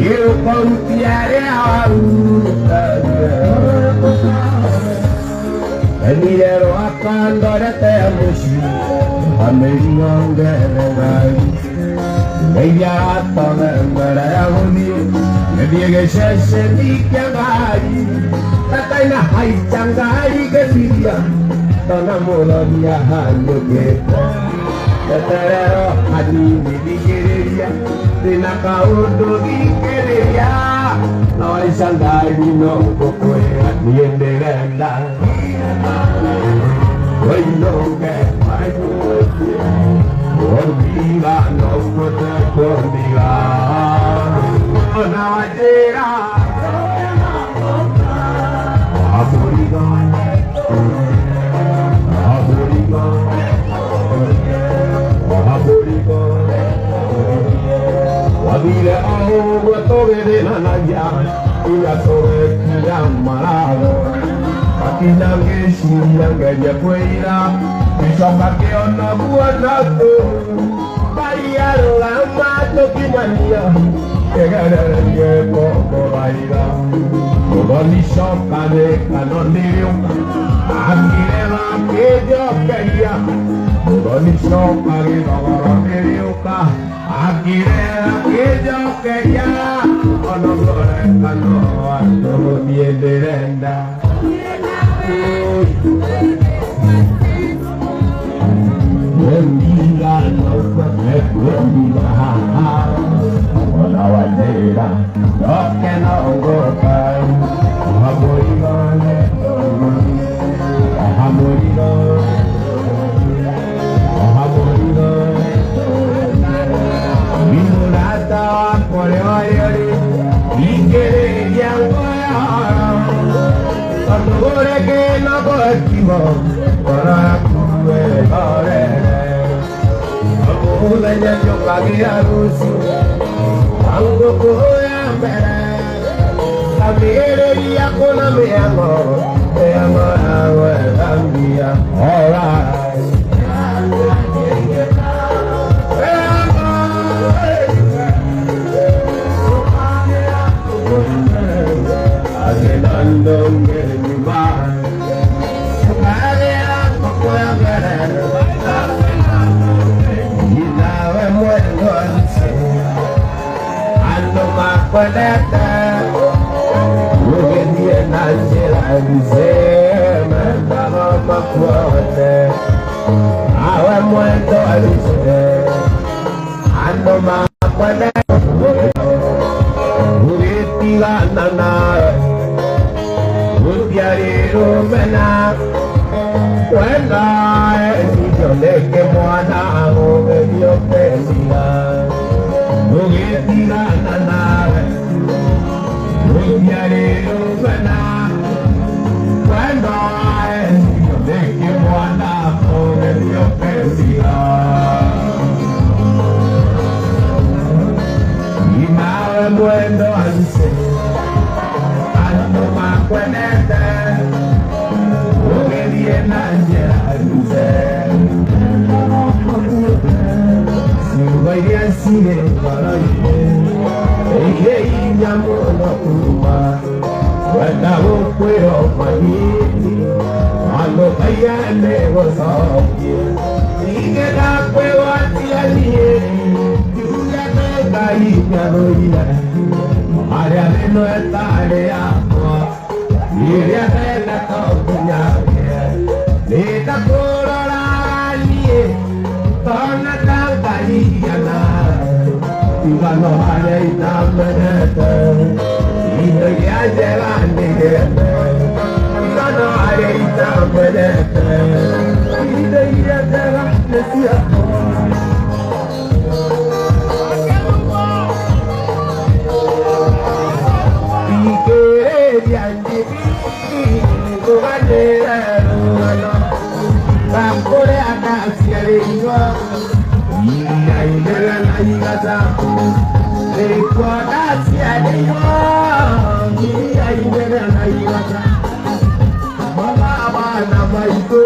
Io contiere a Venirero a candore te amushi Ameringongere gai Meia atame merahuni Mediege sheshe di kiangai Tatai na hai changai gesiria Tana molonia hanyo keta Teterero hani digeria Tina kaudo digeria Noi sangai no kokoe atiende renda Oi no ke mai Conmiga no pote conmiga Ona wajera Aburiga Aburiga Aburiga Abire aho toge de nanaya Ila toge kira marado Akina geshi yangeje kwira Bishoka ke ona buanato Bayaro lama toki mania Egara nge koko baira Kodoni shoka de kanonirio Akire la ke yo quería Kodoni shoka de kanonirio Akire la ke yo quería Ono florezcano Todo bien de renda Bendiga no me bendiga Ona wajera Doke no gokai Ahamorigone Ahamorigone Ahamorigone Minurata kore wayori Ikere yangoya Kandore ke no gochimo Kora kuwe kore Ulenya jokagi harusi Ango kuya mere Kamire ya kona meyango Meyango awe kambia Alright Agenandong gerimai Kaya kuya mere Ando makwedete Ugendie najira bize Mendama makwete Awe mwendo alize Ando makwedete Ugetiga nanae Udiariru mena Wenda Nijo leke mwana Ugedio pendia Ugetiga nanae Udiariru mena Wenda Nijo leke mwana Ugedio pendia Imawe mwendo alise Ando makwenete Ugelie nanje alise Siwaya siye karaye Eye inyamu no kuma Wenda ukweo mahini Alo kaya nego soki Ige da kweo atialie Juya nega inyano ina Maria no etare ako Iria tena tokunya Nita kurora liye Tona tanga iyana Ivano hare itamenete Ito yajera nigete Ivano hare itamenete Ito yajera nesiako Bakore akasiarewa Ina indera na igaza Eko akasiarewa Ina indera na igaza Mama abana maiko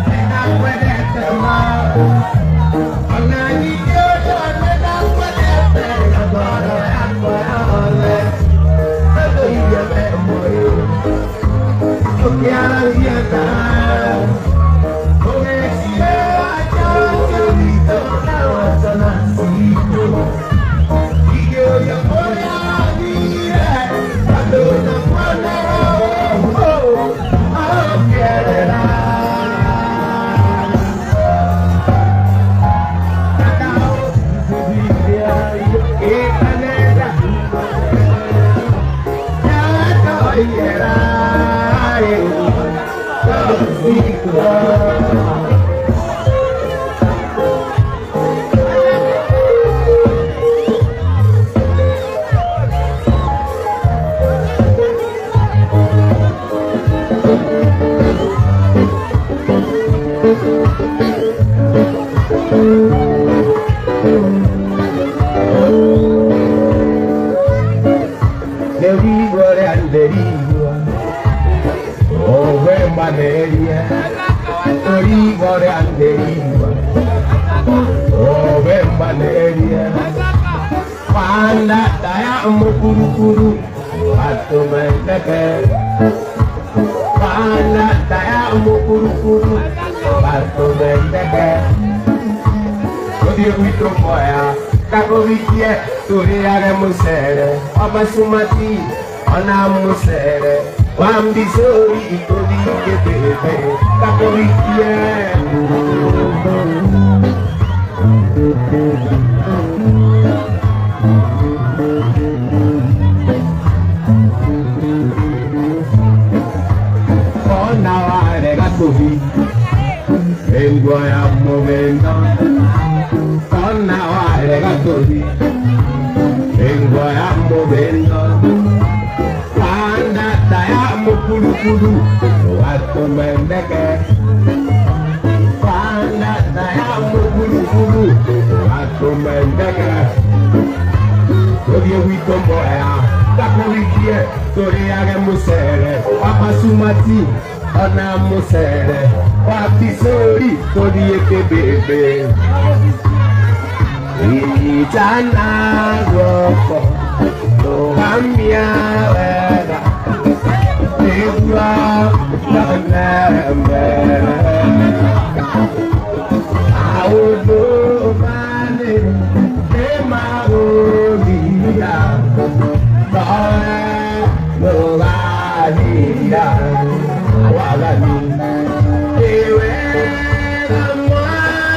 Ella puede tomar Sumati, ona musere, wambi sori itoli kebebe, kakorikie. Ona ware gatobi, engwa ya momento. Ona ware gatobi. Movendo Panda daya mukuru Watu mendeke Panda daya mukuru Watu mendeke Torie wito moya Takurikie Torie age musere Papa sumati Ona musere Wapisori Torie kebebe Ijana roko Kambia weda Negua Nanembe Audo mane Nema ulia Tore Nugadia Wagani Ewe Namwadani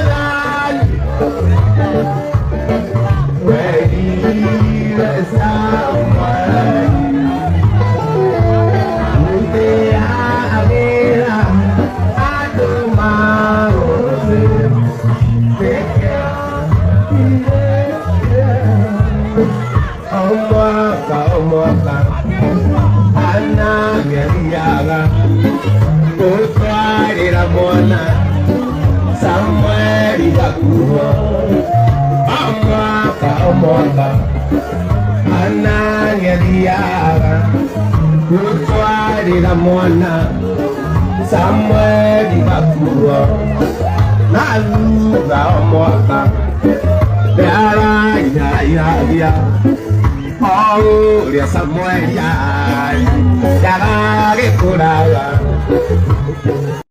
Mona somewhere di Papua Nalu Gamoka Dara ya Oh dia somewhere ya Dara ke kurala